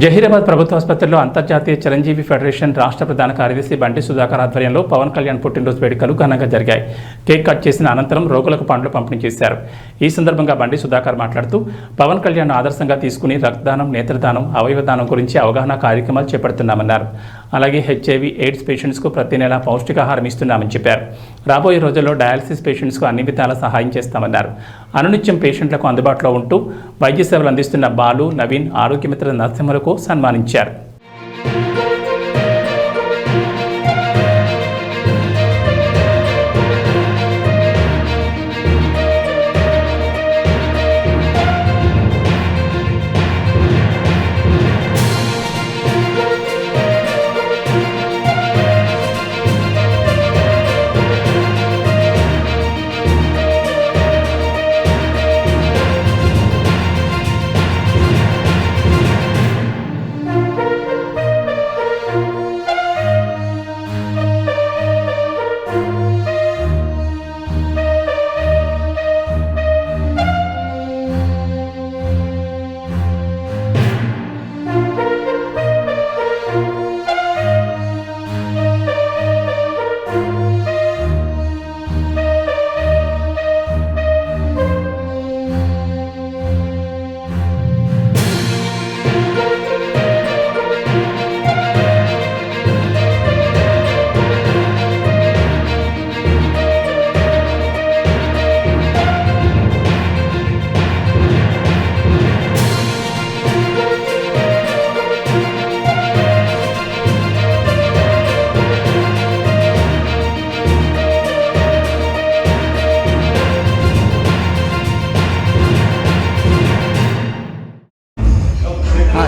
జహీరాబాద్ ప్రభుత్వ ఆసుపత్రిలో అంతర్జాతీయ చిరంజీవి ఫెడరేషన్ రాష్ట్ర ప్రధాన కార్యదర్శి బండి సుధాకర్ ఆధ్వర్యంలో పవన్ కళ్యాణ్ పుట్టినరోజు వేడుకలు ఘనంగా జరిగాయి. కేక్ కట్ చేసిన అనంతరం రోగులకు పండ్లు పంపిణీ చేశారు. ఈ సందర్భంగా బండి సుధాకర్ మాట్లాడుతూ పవన్ కళ్యాణ్ ఆదర్శంగా తీసుకుని రక్తదానం, నేత్రదానం, అవయవదానం గురించి అవగాహన కార్యక్రమాలు చేపడుతున్నామన్నారు. అలాగే హెచ్ఐవి ఎయిడ్స్ పేషెంట్స్కు ప్రతి నెల పౌష్టికాహారం ఇస్తున్నామని చెప్పారు. రాబోయే రోజుల్లో డయాలసిస్ పేషెంట్స్కు అన్ని విధాల సహాయం చేస్తామన్నారు. అనునిత్యం పేషెంట్లకు అందుబాటులో ఉంటూ వైద్య సేవలు అందిస్తున్న బాలు, నవీన్, ఆరోగ్యమిత్ర నరసింహలకు సన్మానించారు.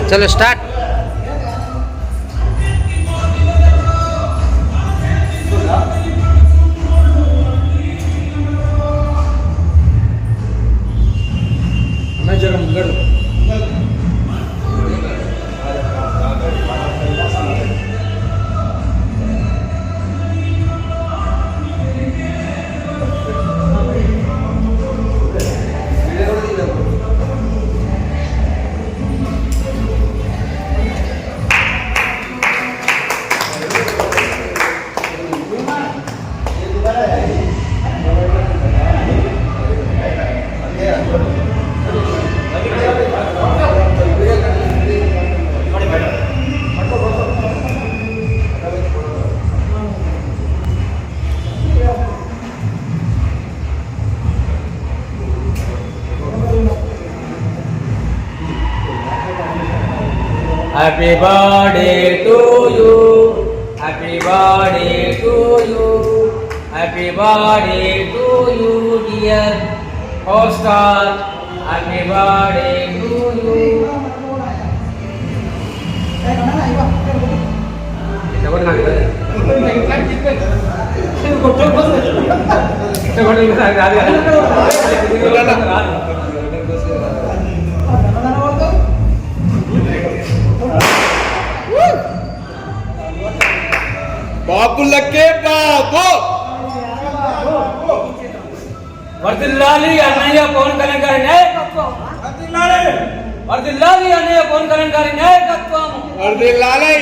चलो start. Happy birthday to you. Happy birthday to you. Happy birthday to you, dear Oscar. Happy birthday to you. బాబులకే బాబు వర్ధిల్లాలి అన్నయ్య పవన్ కళ్యాణ్ గారి నాయకత్వం. వర్ధిల్లాలి అన్నయ్య పవన్ కళ్యాణ్ గారి నాయకత్వం. వర్ధిల్లాలి.